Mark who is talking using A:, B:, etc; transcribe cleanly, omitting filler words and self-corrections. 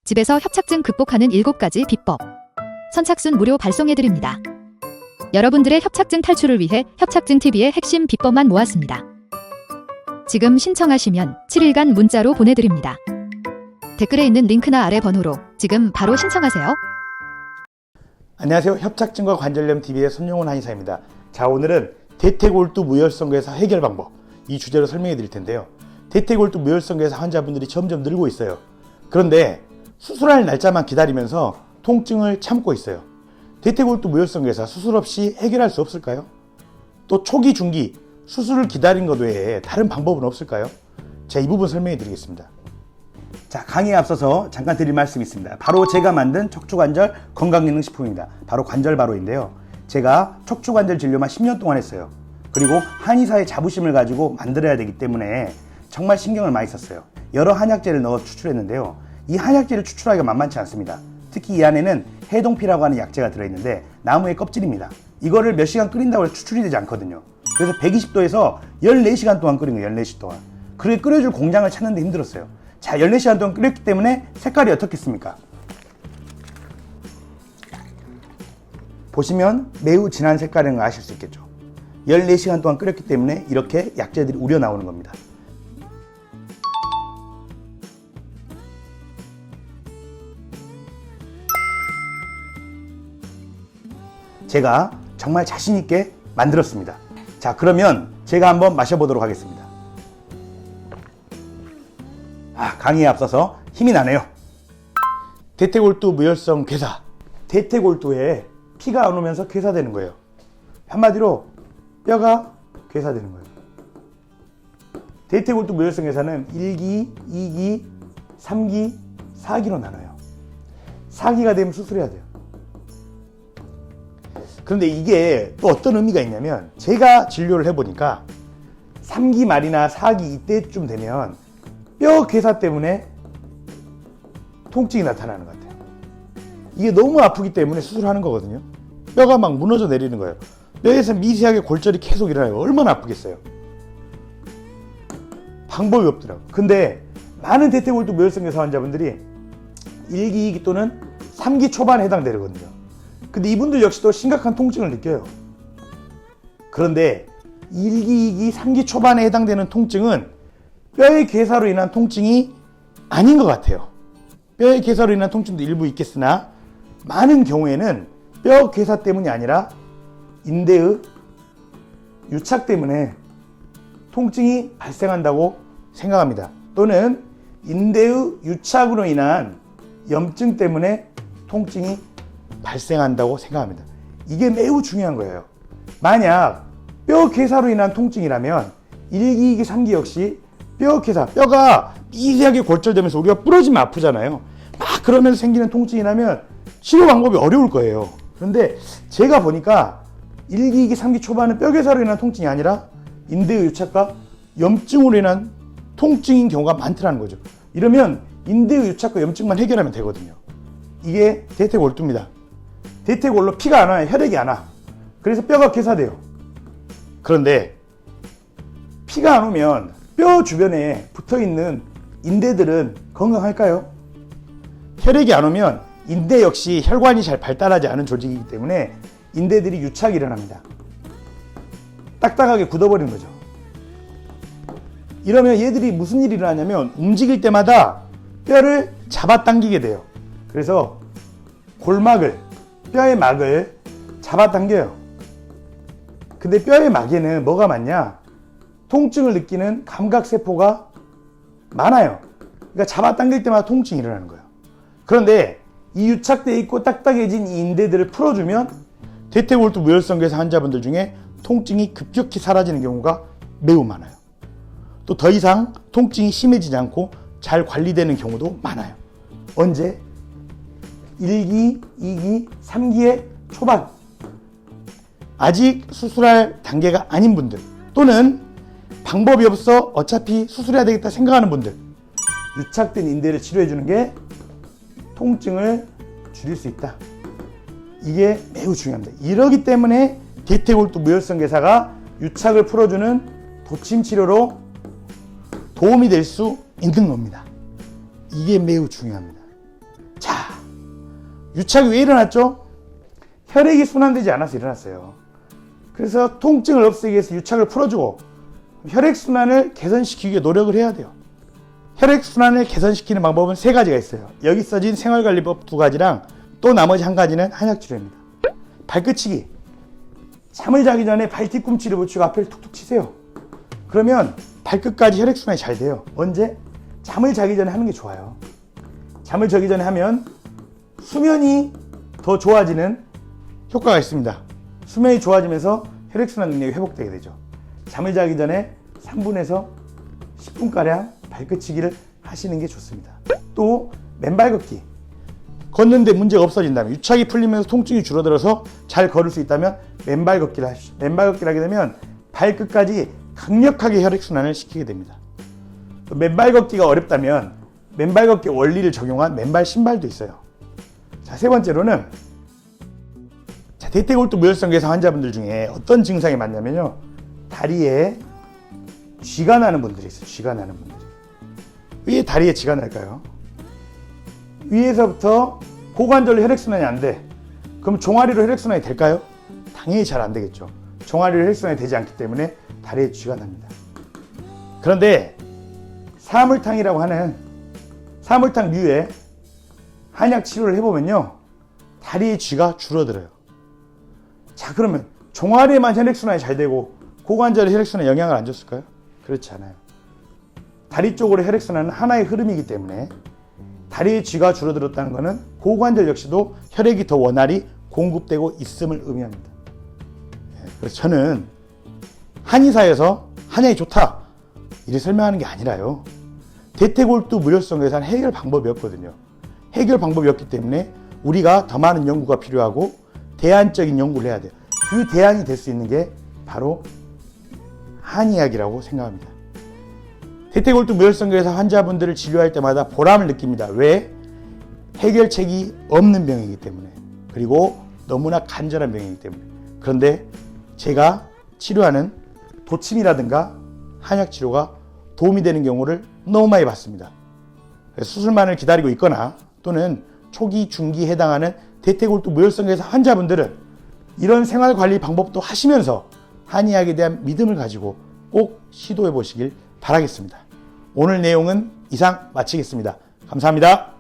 A: 집에서 협착증 극복하는 7가지 비법. 선착순 무료 발송해드립니다. 여러분들의 협착증 탈출을 위해 협착증TV의 핵심 비법만 모았습니다. 지금 신청하시면 7일간 문자로 보내드립니다. 댓글에 있는 링크나 아래 번호로 지금 바로 신청하세요.
B: 안녕하세요. 협착증과 관절염 TV의 손용훈 한의사입니다. 자, 오늘은 대퇴골두 무혈성괴사 해결 방법, 이 주제로 설명해 드릴 텐데요. 대퇴골두 무혈성괴사 환자분들이 점점 늘고 있어요. 그런데 수술할 날짜만 기다리면서 통증을 참고 있어요. 대퇴골두 무혈성괴사 수술 없이 해결할 수 없을까요? 또 초기, 중기 수술을 기다린 것 외에 다른 방법은 없을까요? 자, 이 부분 설명해 드리겠습니다. 자, 강의에 앞서서 잠깐 드릴 말씀이 있습니다. 바로 제가 만든 척추관절 건강기능식품입니다. 바로 관절바로인데요. 제가 척추관절 진료만 10년 동안 했어요. 그리고 한의사의 자부심을 가지고 만들어야 되기 때문에 정말 신경을 많이 썼어요. 여러 한약재를 넣어 추출했는데요. 이 한약재를 추출하기가 만만치 않습니다. 특히 이 안에는 해동피라고 하는 약재가 들어있는데 나무의 껍질입니다. 이거를 몇 시간 끓인다고 해서 추출이 되지 않거든요. 그래서 120도에서 14시간 동안 끓인 거예요. 14시 동안. 그렇게 끓여줄 공장을 찾는데 힘들었어요. 자, 14시간 동안 끓였기 때문에 색깔이 어떻겠습니까? 보시면 매우 진한 색깔인 걸 아실 수 있겠죠. 14시간 동안 끓였기 때문에 이렇게 약재들이 우려 나오는 겁니다. 제가 정말 자신있게 만들었습니다. 자, 그러면 제가 한번 마셔보도록 하겠습니다. 강의에 앞서서 힘이 나네요. 대퇴골두 무혈성 괴사. 대퇴골두에 피가 안 오면서 괴사되는 거예요. 한마디로 뼈가 괴사되는 거예요. 대퇴골두 무혈성 괴사는 1기, 2기, 3기, 4기로 나눠요. 4기가 되면 수술해야 돼요. 그런데 이게 또 어떤 의미가 있냐면, 제가 진료를 해보니까 3기 말이나 4기 이때쯤 되면 뼈 괴사 때문에 통증이 나타나는 것 같아요. 이게 너무 아프기 때문에 수술하는 거거든요. 뼈가 막 무너져 내리는 거예요. 뼈에서 미세하게 골절이 계속 일어나요. 얼마나 아프겠어요. 방법이 없더라고요. 근데 많은 대퇴골두 무혈성 괴사 환자분들이 1기, 2기 또는 3기 초반에 해당되거든요. 근데 이분들 역시도 심각한 통증을 느껴요. 그런데 1기, 2기, 3기 초반에 해당되는 통증은 뼈의 괴사로 인한 통증이 아닌 것 같아요. 뼈의 괴사로 인한 통증도 일부 있겠으나 많은 경우에는 뼈 괴사 때문이 아니라 인대의 유착 때문에 통증이 발생한다고 생각합니다. 또는 인대의 유착으로 인한 염증 때문에 통증이 발생한다고 생각합니다. 이게 매우 중요한 거예요. 만약 뼈 괴사로 인한 통증이라면 1기, 2기, 3기 역시 뼈 괴사, 뼈가 미세하게 골절되면서 우리가 부러지면 아프잖아요. 막 그러면서 생기는 통증이라면 치료 방법이 어려울 거예요. 그런데 제가 보니까 1기, 2기, 3기 초반은 뼈 괴사로 인한 통증이 아니라 인대의 유착과 염증으로 인한 통증인 경우가 많더라는 거죠. 이러면 인대의 유착과 염증만 해결하면 되거든요. 이게 대퇴골두입니다. 대퇴골로 피가 안 와요. 혈액이 안 와. 그래서 뼈가 괴사돼요. 그런데 피가 안 오면 뼈 주변에 붙어있는 인대들은 건강할까요? 혈액이 안 오면 인대 역시 혈관이 잘 발달하지 않은 조직이기 때문에 인대들이 유착이 일어납니다. 딱딱하게 굳어버리는 거죠. 이러면 얘들이 무슨 일이 일어나냐면 움직일 때마다 뼈를 잡아당기게 돼요. 그래서 골막을, 뼈의 막을 잡아당겨요. 근데 뼈의 막에는 뭐가 많냐? 통증을 느끼는 감각세포가 많아요. 그러니까 잡아당길 때마다 통증이 일어나는 거예요. 그런데 이 유착되어 있고 딱딱해진 이 인대들을 풀어주면 대퇴골두 무혈성 괴사 환자분들 중에 통증이 급격히 사라지는 경우가 매우 많아요. 또 더 이상 통증이 심해지지 않고 잘 관리되는 경우도 많아요. 언제? 1기, 2기, 3기의 초반, 아직 수술할 단계가 아닌 분들, 또는 방법이 없어 어차피 수술해야 되겠다 생각하는 분들, 유착된 인대를 치료해 주는 게 통증을 줄일 수 있다. 이게 매우 중요합니다. 이러기 때문에 대퇴골두 무혈성 괴사가 유착을 풀어주는 도침 치료로 도움이 될 수 있는 겁니다. 이게 매우 중요합니다. 자, 유착이 왜 일어났죠? 혈액이 순환되지 않아서 일어났어요. 그래서 통증을 없애기 위해서 유착을 풀어주고 혈액순환을 개선시키기 위해 노력을 해야 돼요. 혈액순환을 개선시키는 방법은 세 가지가 있어요. 여기 써진 생활관리법 2가지랑 또 나머지 한 가지는 한약치료입니다. 발끝치기. 잠을 자기 전에 발 뒤꿈치를 붙이고 앞을 툭툭 치세요. 그러면 발끝까지 혈액순환이 잘 돼요. 언제? 잠을 자기 전에 하는 게 좋아요. 잠을 자기 전에 하면 수면이 더 좋아지는 효과가 있습니다. 수면이 좋아지면서 혈액순환 능력이 회복되게 되죠. 잠을 자기 전에 3분에서 10분가량 발끝치기를 하시는 게 좋습니다. 또 맨발 걷기. 걷는데 문제가 없어진다면, 유착이 풀리면서 통증이 줄어들어서 잘 걸을 수 있다면 맨발 걷기를 하십시오. 맨발 걷기를 하게 되면 발끝까지 강력하게 혈액순환을 시키게 됩니다. 맨발 걷기가 어렵다면 맨발 걷기 원리를 적용한 맨발 신발도 있어요. 자, 세 번째로는 대퇴골두 무혈성 괴사 환자분들 중에 어떤 증상이 많냐면요, 다리에 쥐가 나는 분들이 있어요. 쥐가 나는 분들이. 왜 다리에 쥐가 날까요? 위에서부터 고관절로 혈액순환이 안 돼. 그럼 종아리로 혈액순환이 될까요? 당연히 잘 안 되겠죠. 종아리로 혈액순환이 되지 않기 때문에 다리에 쥐가 납니다. 그런데 사물탕이라고 하는 사물탕류의 한약 치료를 해보면요, 다리의 쥐가 줄어들어요. 자, 그러면 종아리에만 혈액순환이 잘 되고 고관절에 혈액순환에 영향을 안 줬을까요? 그렇지 않아요. 다리 쪽으로 혈액순환은 하나의 흐름이기 때문에 다리의 쥐가 줄어들었다는 것은 고관절 역시도 혈액이 더 원활히 공급되고 있음을 의미합니다. 그래서 저는 한의사에서 한약이 좋다 이렇게 설명하는 게 아니라요, 대퇴골두 무혈성 괴사는 해결 방법이었거든요. 해결 방법이었기 때문에 우리가 더 많은 연구가 필요하고 대안적인 연구를 해야 돼요. 그 대안이 될 수 있는 게 바로 한의학이라고 생각합니다. 대퇴골두 무혈성 괴사 환자분들을 진료할 때마다 보람을 느낍니다. 왜? 해결책이 없는 병이기 때문에, 그리고 너무나 간절한 병이기 때문에. 그런데 제가 치료하는 도침이라든가 한약 치료가 도움이 되는 경우를 너무 많이 봤습니다. 수술만을 기다리고 있거나 또는 초기, 중기에 해당하는 대퇴골두 무혈성 괴사 환자분들은 이런 생활관리 방법도 하시면서 한의학에 대한 믿음을 가지고 꼭 시도해 보시길 바라겠습니다. 오늘 내용은 이상 마치겠습니다. 감사합니다.